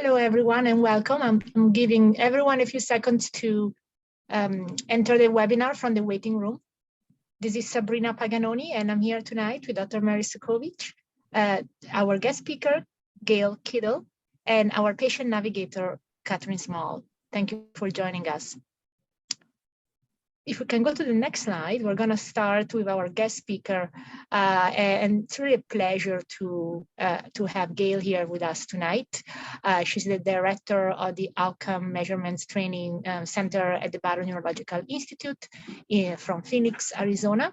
Hello, everyone, and welcome. I'm giving everyone a few seconds to enter the webinar from the waiting room. This is Sabrina Paganoni, and I'm here tonight with Dr. Merit Cudkowicz, our guest speaker, Gale Kittle, and our patient navigator, Catherine Small. Thank you for joining us. If we can go to the next slide, we're going to start with our guest speaker, and it's really a pleasure to have Gale here with us tonight. She's the director of the Outcome Measurements Training Center at the Barrow Neurological Institute from Phoenix, Arizona.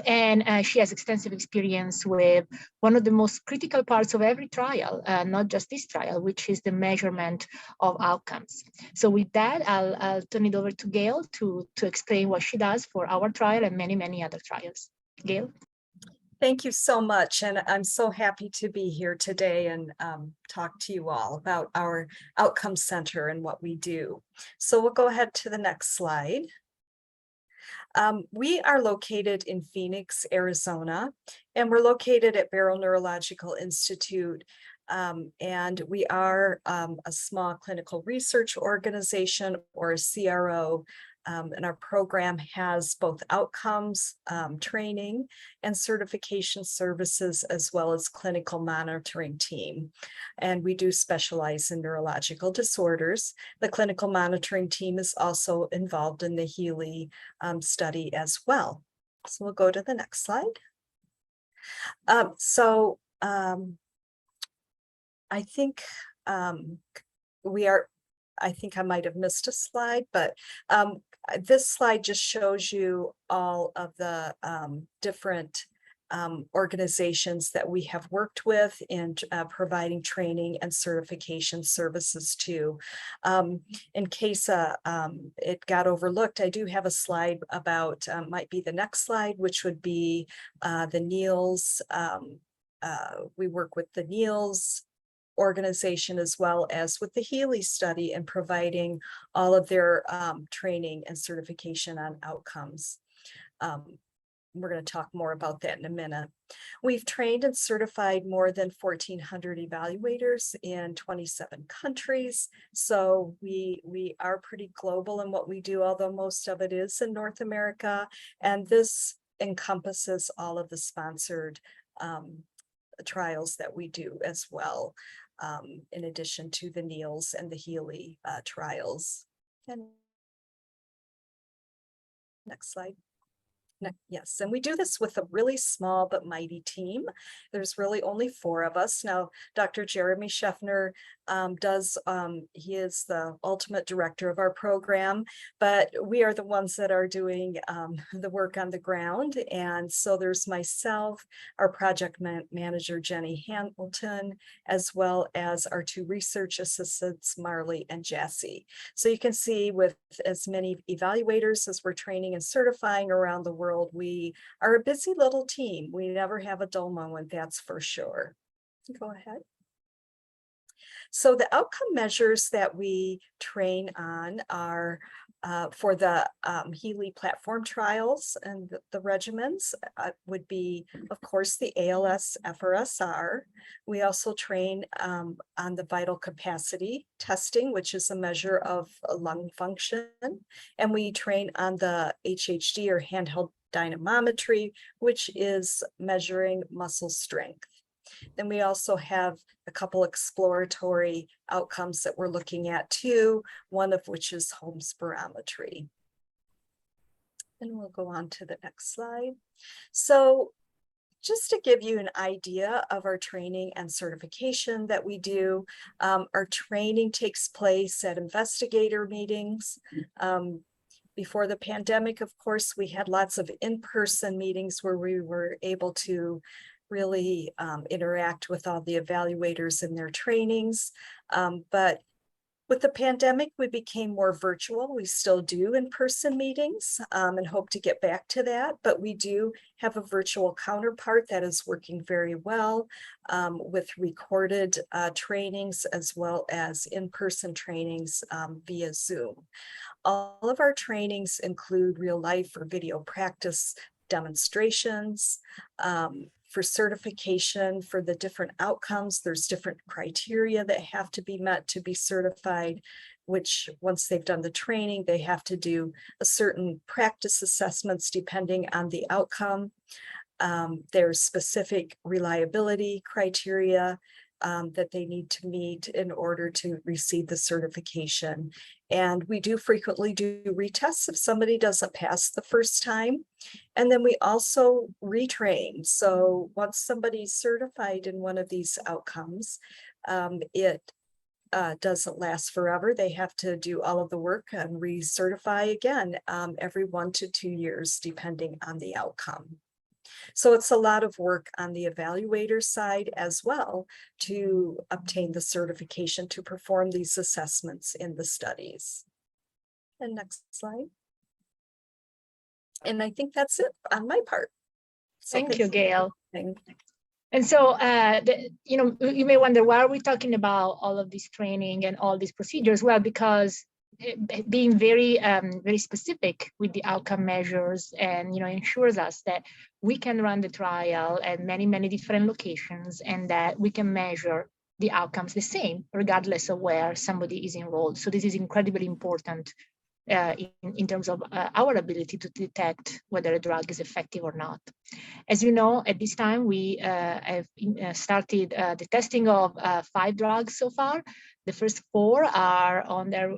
And she has extensive experience with one of the most critical parts of every trial, not just this trial, which is the measurement of outcomes. So with that, I'll turn it over to Gale to explain what she does for our trial and many, many other trials. Gale? Thank you so much. And I'm so happy to be here today and talk to you all about our Outcome Center and what we do. So we'll go ahead to the next slide. We are located in Phoenix, Arizona, and we're located at Barrow Neurological Institute. And we are a small clinical research organization, or a CRO, and our program has both outcomes, training, and certification services, as well as clinical monitoring team. And we do specialize in neurological disorders. The clinical monitoring team is also involved in the HEALEY study as well. So we'll go to the next slide. I think I think I might have missed a slide, but this slide just shows you all of the different organizations that we have worked with in providing training and certification services to. In case it got overlooked, I do have a slide about, might be the next slide, which would be the NEALS. We work with the NEALS organization as well as with the HEALEY study and providing all of their training and certification on outcomes. We're going to talk more about that in a minute. We've trained and certified more than 1,400 evaluators in 27 countries. So we are pretty global in what we do, although most of it is in North America. And this encompasses all of the sponsored trials that we do as well, in addition to the NEALS and the HEALEY trials. And next slide. Yes, and we do this with a really small but mighty team. There's really only 4 of us. Now, Dr. Jeremy Scheffner he is the ultimate director of our program, but we are the ones that are doing the work on the ground. And so there's myself, our project manager, Jenny Hamilton, as well as our 2 research assistants, Marley and Jassy. So you can see with as many evaluators as we're training and certifying around the world, we are a busy little team. We never have a dull moment, that's for sure. Go ahead. So the outcome measures that we train on are for the HEALEY platform trials, and the regimens would be, of course, the ALS FRSR. We also train on the vital capacity testing, which is a measure of lung function. And we train on the HHD, or handheld dynamometry, which is measuring muscle strength. Then we also have a couple exploratory outcomes that we're looking at too, one of which is home spirometry. And we'll go on to the next slide. So just to give you an idea of our training and certification that we do, our training takes place at investigator meetings. Before the pandemic, of course, we had lots of in-person meetings where we were able to really interact with all the evaluators in their trainings. But with the pandemic, we became more virtual. We still do in-person meetings and hope to get back to that, but we do have a virtual counterpart that is working very well with recorded trainings as well as in-person trainings via Zoom. All of our trainings include real life or video practice demonstrations, for certification for the different outcomes, there's different criteria that have to be met to be certified, which once they've done the training, they have to do a certain practice assessments depending on the outcome. There's specific reliability criteria that they need to meet in order to receive the certification. And we do frequently do retests if somebody doesn't pass the first time. And then we also retrain. So once somebody's certified in one of these outcomes, it doesn't last forever. They have to do all of the work and recertify again every 1 to 2 years, depending on the outcome. So it's a lot of work on the evaluator side as well to obtain the certification to perform these assessments in the studies. And next slide. And I think that's it on my part. So Thank you, Gale. thank you. And so, you may wonder, why are we talking about all of this training and all these procedures? Well, because being very, very specific with the outcome measures and, ensures us that we can run the trial at many, many different locations and that we can measure the outcomes the same, regardless of where somebody is enrolled. So this is incredibly important in terms of our ability to detect whether a drug is effective or not. As you know, at this time, we have started the testing of 5 drugs so far. The first 4 are on their,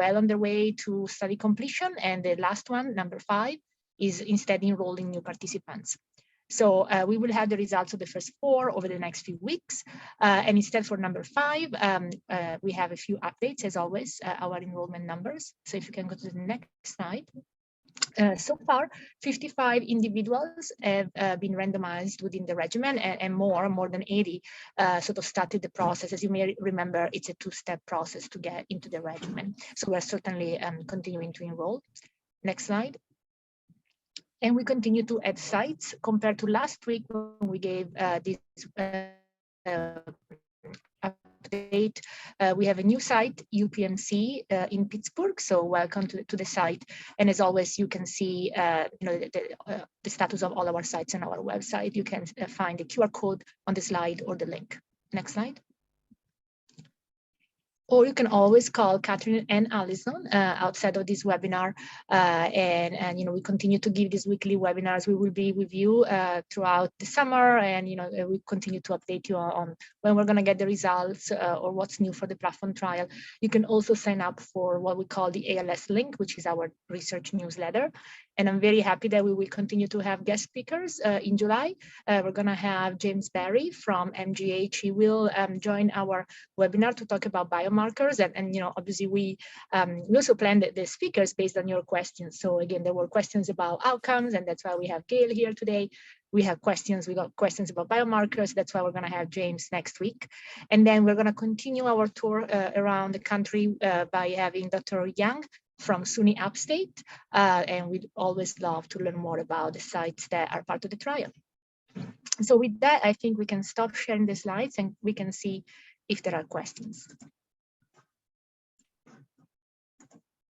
well on their way to study completion, and the last one, number 5, is instead enrolling new participants. So we will have the results of the first 4 over the next few weeks. And instead for number 5, we have a few updates, as always, our enrollment numbers. So if you can go to the next slide. So far, 55 individuals have been randomized within the regimen, and more than 80 sort of started the process. As you may remember, it's a 2-step process to get into the regimen. So we're certainly continuing to enroll. Next slide. And we continue to add sites compared to last week when we gave this update. We have a new site, UPMC in Pittsburgh. So welcome to the site. And as always, you can see the status of all our sites on our website. You can find the QR code on the slide or the link. Next slide. Or you can always call Catherine and Allison outside of this webinar. And we continue to give these weekly webinars. We will be with you throughout the summer, and we continue to update you on when we're going to get the results or what's new for the platform trial. You can also sign up for what we call the ALS link, which is our research newsletter. And I'm very happy that we will continue to have guest speakers in July. We're going to have James Barry from MGH. He will join our webinar to talk about biomarkers. And obviously, we also planned the speakers based on your questions. So again, there were questions about outcomes, and that's why we have Gale here today. We got questions about biomarkers. That's why we're going to have James next week. And then we're going to continue our tour around the country by having Dr. Young from SUNY Upstate, and we'd always love to learn more about the sites that are part of the trial. So with that, I think we can stop sharing the slides and we can see if there are questions.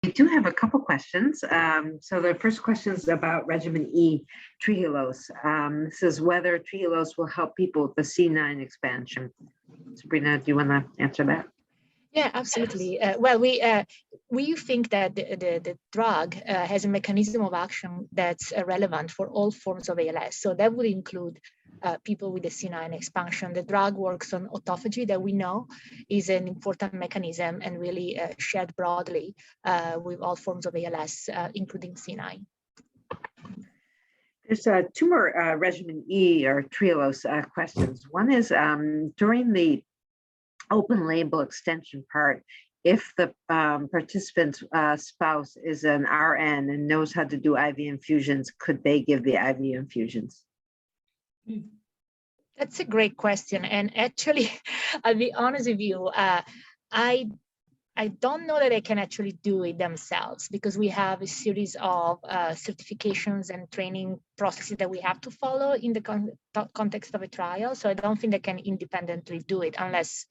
We do have a couple questions. So the first question is about regimen E, trehalose. This is whether trehalose will help people with the C9 expansion. Sabrina, do you want to answer that? Yeah, absolutely. Well, we think that the drug has a mechanism of action that's relevant for all forms of ALS. So that would include people with the C9 expansion. The drug works on autophagy, that we know is an important mechanism and really shared broadly with all forms of ALS, including C9. There's 2 more regimen E or trehalose questions. One is during the open label extension part, if the participant's spouse is an RN and knows how to do IV infusions, could they give the IV infusions? That's a great question. And actually, I'll be honest with you, I don't know that they can actually do it themselves, because we have a series of certifications and training processes that we have to follow in the context of a trial. So I don't think they can independently do it, unless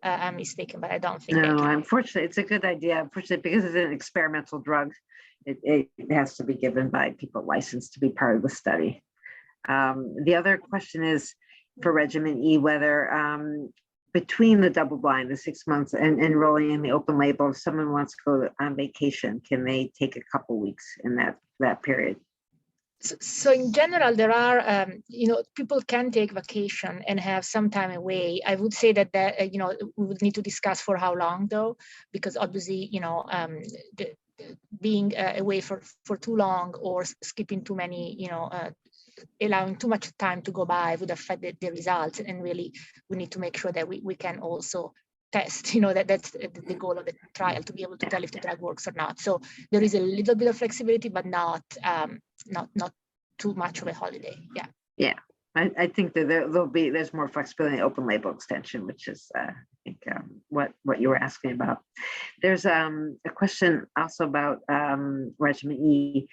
I'm mistaken, but I don't think. No, unfortunately, it's a good idea. Unfortunately, because it's an experimental drug, it has to be given by people licensed to be part of the study. The other question is for Regimen E, whether between the double blind, the 6 months, and enrolling in the open label, if someone wants to go on vacation, can they take a couple weeks in that period? So in general, there are, people can take vacation and have some time away. I would say that, we would need to discuss for how long though, because obviously, being away for too long or skipping too many, allowing too much time to go by would affect the results. And really, we need to make sure that we can also test, that's the goal of the trial, to be able to tell if the drug works or not. So there is a little bit of flexibility, but not too much of a holiday. Yeah. Yeah, I think that there's more flexibility in open label extension, which is I think what you were asking about. There's a question also about Regimen E.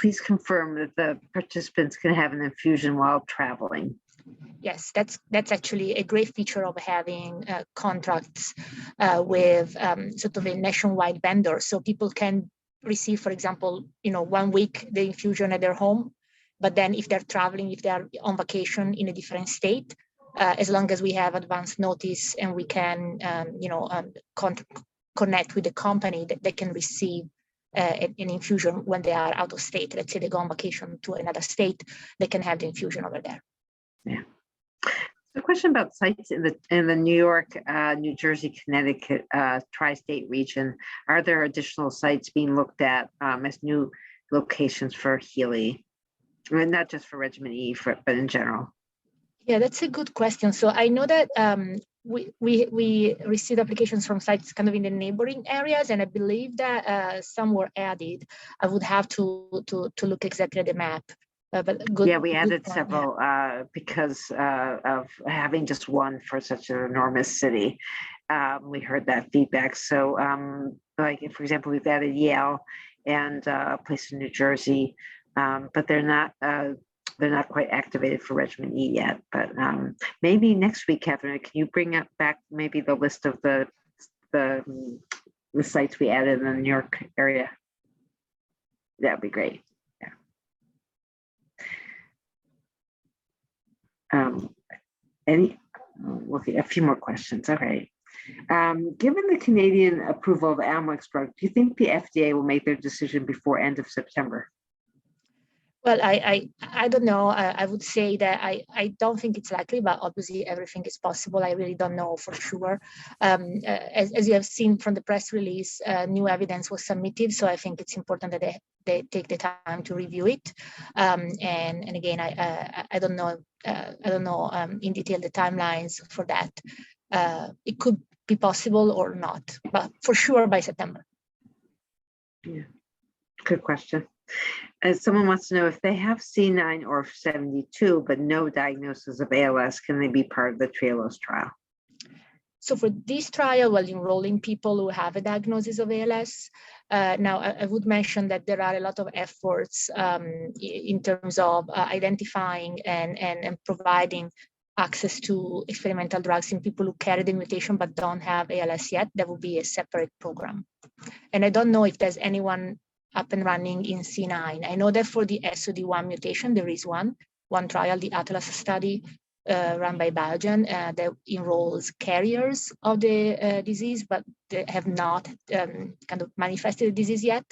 Please confirm that the participants can have an infusion while traveling. Yes, that's actually a great feature of having contracts with sort of a nationwide vendor. So people can receive, for example, 1 week the infusion at their home, but then if they're traveling, if they're on vacation in a different state, as long as we have advance notice and we can, connect with the company, that they can receive an infusion when they are out of state. Let's say they go on vacation to another state, they can have the infusion over there. Yeah. A question about sites in the New York, New Jersey, Connecticut, tri-state region. Are there additional sites being looked at as new locations for HEALEY? I mean, not just for Regimen E, but in general. Yeah, that's a good question. So I know that we received applications from sites kind of in the neighboring areas, and I believe that some were added. I would have to look exactly at the map. But good. Yeah, we added point, several because of having just one for such an enormous city. We heard that feedback. So, like, for example, we've added Yale and a place in New Jersey, but they're not quite activated for Regimen E yet. But maybe next week, Catherine, can you bring up back maybe the list of the sites we added in the New York area? That'd be great. A few more questions. Okay. Given the Canadian approval of Amylyx drug, do you think the FDA will make their decision before end of September? Well, I don't know. I would say that I don't think it's likely, but obviously everything is possible. I really don't know for sure. As you have seen from the press release, new evidence was submitted, so I think it's important that they take the time to review it. And again, I don't know. I don't know in detail the timelines for that. It could be possible or not, but for sure by September. Yeah, good question. Someone wants to know if they have C9 or 72, but no diagnosis of ALS, can they be part of the HEALEY trial? So for this trial, while enrolling people who have a diagnosis of ALS, now I would mention that there are a lot of efforts in terms of identifying and providing access to experimental drugs in people who carry the mutation but don't have ALS yet. That would be a separate program. And I don't know if there's anyone up and running in C9. I know that for the SOD1 mutation, there is one trial, the Atlas study run by Biogen that enrolls carriers of the disease, but they have not kind of manifested the disease yet.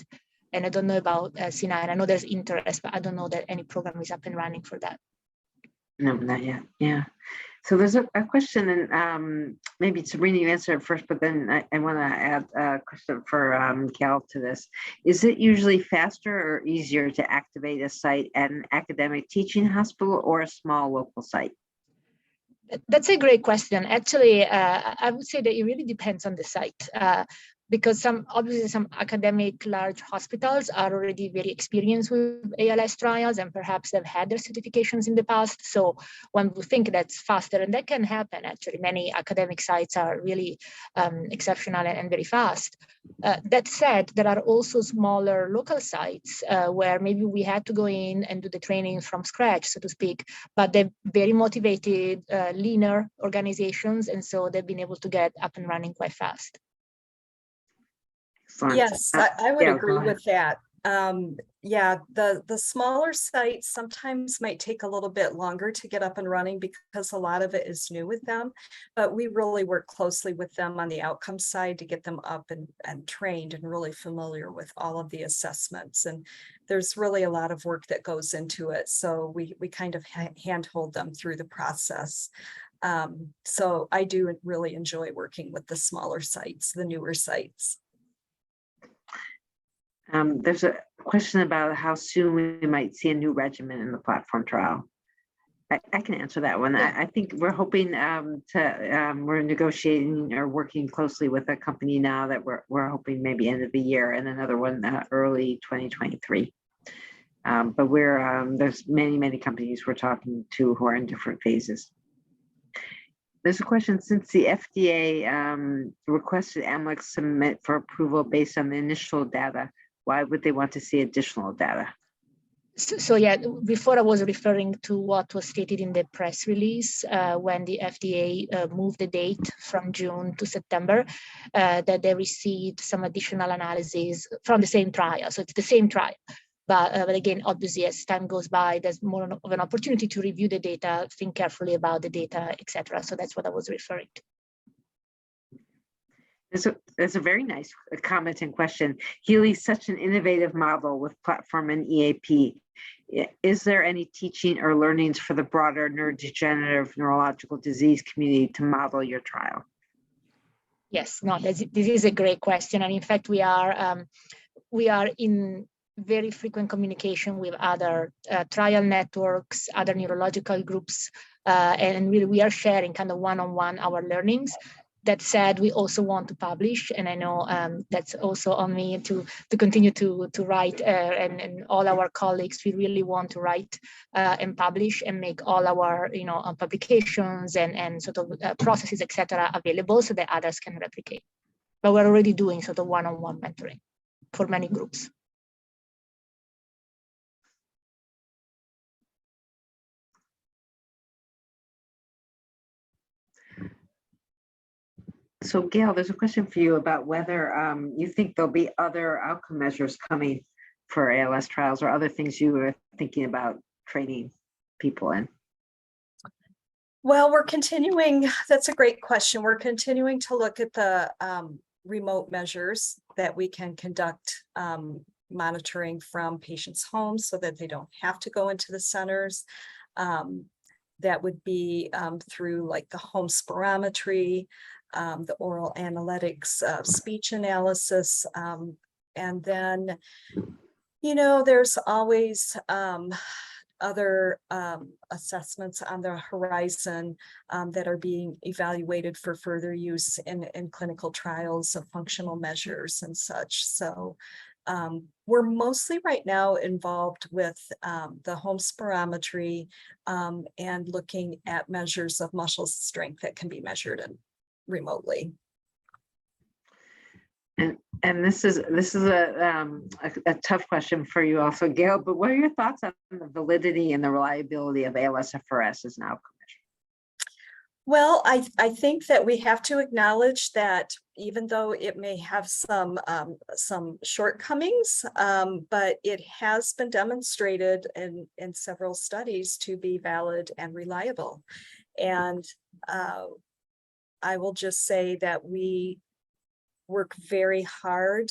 And I don't know about C9. I know there's interest, but I don't know that any program is up and running for that. No, not yet. Yeah. So there's a question, and maybe Sabrina, you answer it first, but then I want to add a question for Gale to this. Is it usually faster or easier to activate a site at an academic teaching hospital or a small local site? That's a great question. Actually, I would say that it really depends on the site. Because obviously some academic large hospitals are already very experienced with ALS trials and perhaps they've had their certifications in the past. So one would think that's faster, and that can happen actually. Many academic sites are really exceptional and very fast. That said, there are also smaller local sites where maybe we had to go in and do the training from scratch, so to speak, but they're very motivated, leaner organizations, and so they've been able to get up and running quite fast. Yes, I would agree with that. yeah, the smaller sites sometimes might take a little bit longer to get up and running because a lot of it is new with them, but we really work closely with them on the outcome side to get them up and trained and really familiar with all of the assessments. And there's really a lot of work that goes into it. So we kind of handhold them through the process. So I do really enjoy working with the smaller sites, the newer sites. There's a question about how soon we might see a new regimen in the platform trial. I can answer that one. Yeah. I think we're hoping we're negotiating or working closely with a company now that we're hoping maybe end of the year, and another one early 2023. But there's many companies we're talking to who are in different phases. There's a question, since the FDA requested Amylyx submit for approval based on the initial data, why would they want to see additional data? So yeah, before I was referring to what was stated in the press release when the FDA moved the date from June to September, that they received some additional analysis from the same trial. So it's the same trial. But again, obviously, as time goes by, there's more of an opportunity to review the data, think carefully about the data, etc. So that's what I was referring to. There's a very nice comment and question. HEALEY is such an innovative model with platform and EAP. Is there any teaching or learnings for the broader neurodegenerative neurological disease community to model your trial? Yes, no, this is a great question. And in fact, we are in very frequent communication with other trial networks, other neurological groups, and really we are sharing kind of one-on-one our learnings. That said, we also want to publish, and I know that's also on me to continue to write, and all our colleagues, we really want to write and publish and make all our publications and sort of processes, etc., available so that others can replicate. But we're already doing sort of one-on-one mentoring for many groups. So Gale, there's a question for you about whether you think there'll be other outcome measures coming for ALS trials or other things you were thinking about training people in. Well, we're continuing, that's a great question. We're continuing to look at the remote measures that we can conduct monitoring from patients' homes so that they don't have to go into the centers. That would be through like the home spirometry, the oral analytics, speech analysis, and then, there's always other assessments on the horizon that are being evaluated for further use in clinical trials of functional measures and such. So we're mostly right now involved with the home spirometry and looking at measures of muscle strength that can be measured remotely. And this is a tough question for you also, Gale, but what are your thoughts on the validity and the reliability of ALSFRS as an outcome measure? Well, I think that we have to acknowledge that even though it may have some shortcomings, but it has been demonstrated in several studies to be valid and reliable. And I will just say that we work very hard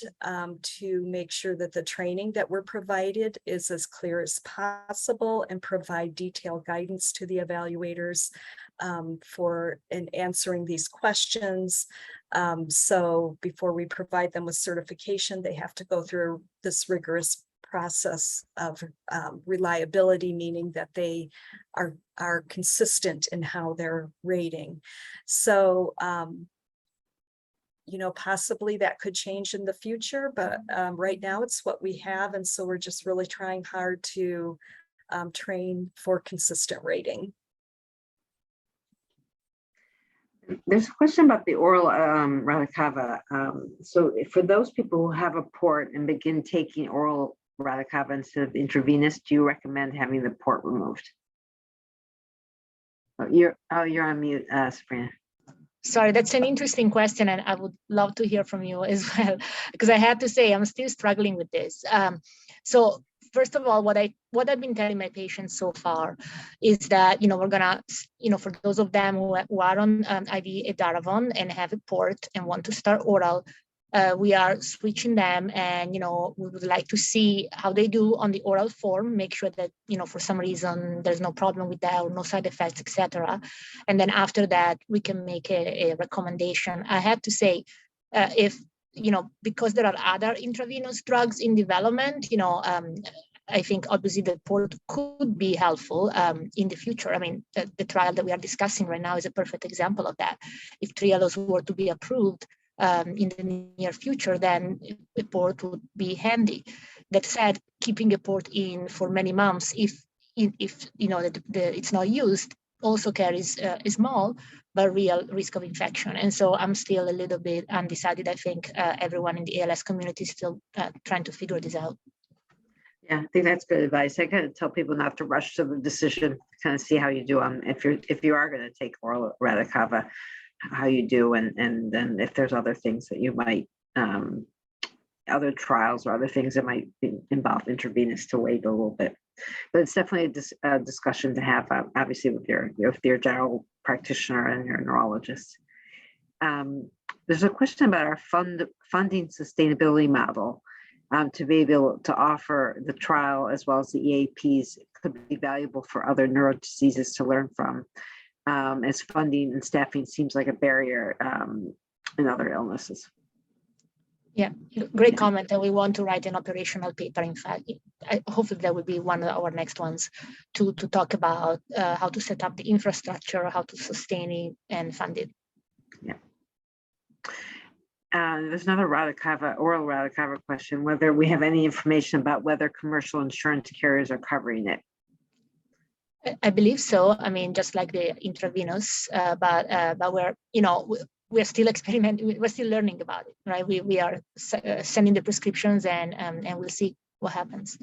to make sure that the training that we're provided is as clear as possible and provide detailed guidance to the evaluators for answering these questions. So before we provide them with certification, they have to go through this rigorous process of reliability, meaning that they are consistent in how they're rating. So possibly that could change in the future, but right now it's what we have. And so we're just really trying hard to train for consistent rating. There's a question about the oral Radicava. So for those people who have a port and begin taking oral Radicava instead of intravenous, do you recommend having the port removed? You're on mute, Sabrina. Sorry, that's an interesting question, and I would love to hear from you as well, because I have to say I'm still struggling with this. So first of all, what I've been telling my patients so far is that, we're gonna, for those of them who are on IV edaravone and have a port and want to start oral, we are switching them, and we would like to see how they do on the oral form, make sure that for some reason there's no problem with that or no side effects, etc. And then after that we can make a recommendation. I have to say, if because there are other intravenous drugs in development, I think obviously the port could be helpful in the future. I mean, the trial that we are discussing right now is a perfect example of that. If TRIALOS were to be approved in the near future, then a port would be handy. That said, keeping a port in for many months, if it's not used, also carries a small but real risk of infection. And so I'm still a little bit undecided. I think everyone in the ALS community is still trying to figure this out. Yeah, I think that's good advice. I kind of tell people not to rush to the decision, kind of see how you do on if you are going to take oral Radicava, how you do, and then if there's other things that you might other trials or other things that might involve intravenous, to wait a little bit. But it's definitely a discussion to have, obviously, with your general practitioner and your neurologist. There's a question about our funding sustainability model. To be able to offer the trial as well as the EAPs could be valuable for other neuro diseases to learn from, as funding and staffing seems like a barrier in other illnesses. Yeah, great comment. And we want to write an operational paper. In fact, hopefully that will be one of our next ones to talk about how to set up the infrastructure, how to sustain it and fund it. Yeah. There's another oral Radicava question, whether we have any information about whether commercial insurance carriers are covering it. I believe so. I mean, just like the intravenous, but we're still experimenting. We're still learning about it, right? We are sending the prescriptions, and we'll see what happens.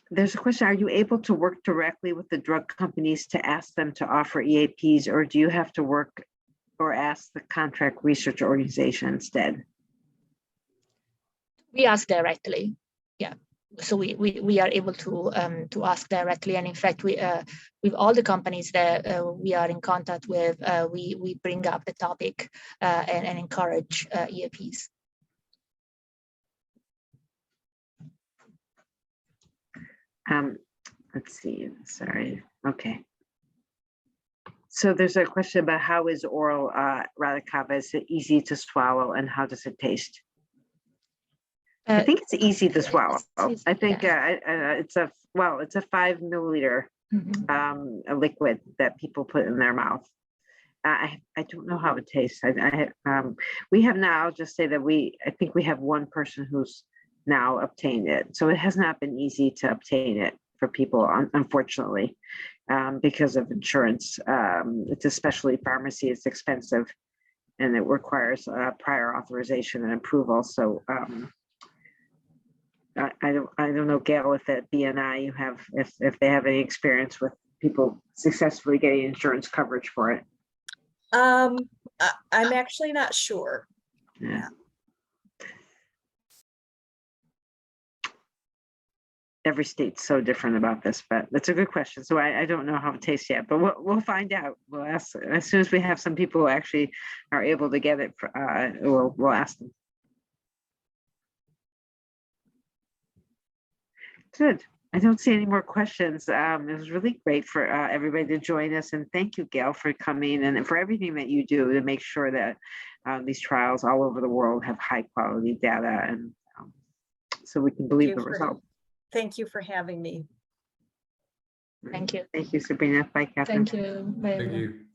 There's a question, are you able to work directly with the drug companies to ask them to offer EAPs, or do you have to work or ask the contract research organization instead? We ask directly, yeah. So we are able to ask directly, and in fact, with all the companies that we are in contact with, we bring up the topic and encourage EAPs. Let's see, sorry, okay. So there's a question about how is oral Radicava, is it easy to swallow, and how does it taste? I think it's easy to swallow. I think it's a 5 milliliter a liquid that people put in their mouth. I don't know how it tastes. We have now, I'll just say that I think we have one person who's now obtained it. So it has not been easy to obtain it for people, unfortunately, because of insurance. It's especially pharmacy, it's expensive, and it requires prior authorization and approval. So I don't know, Gale, if at BNI you have, if they have any experience with people successfully getting insurance coverage for it. I'm actually not sure. Yeah. Every state's so different about this, but that's a good question. So I don't know how it tastes yet, but we'll find out. We'll ask as soon as we have some people who actually are able to get it. We'll ask them. Good. I don't see any more questions. It was really great for everybody to join us, and thank you, Gale, for coming and for everything that you do to make sure that these trials all over the world have high quality data, and so we can believe the results. Thank you for having me. Thank you. Thank you, Sabrina. Bye, Catherine. Thank you. Bye. Thank you.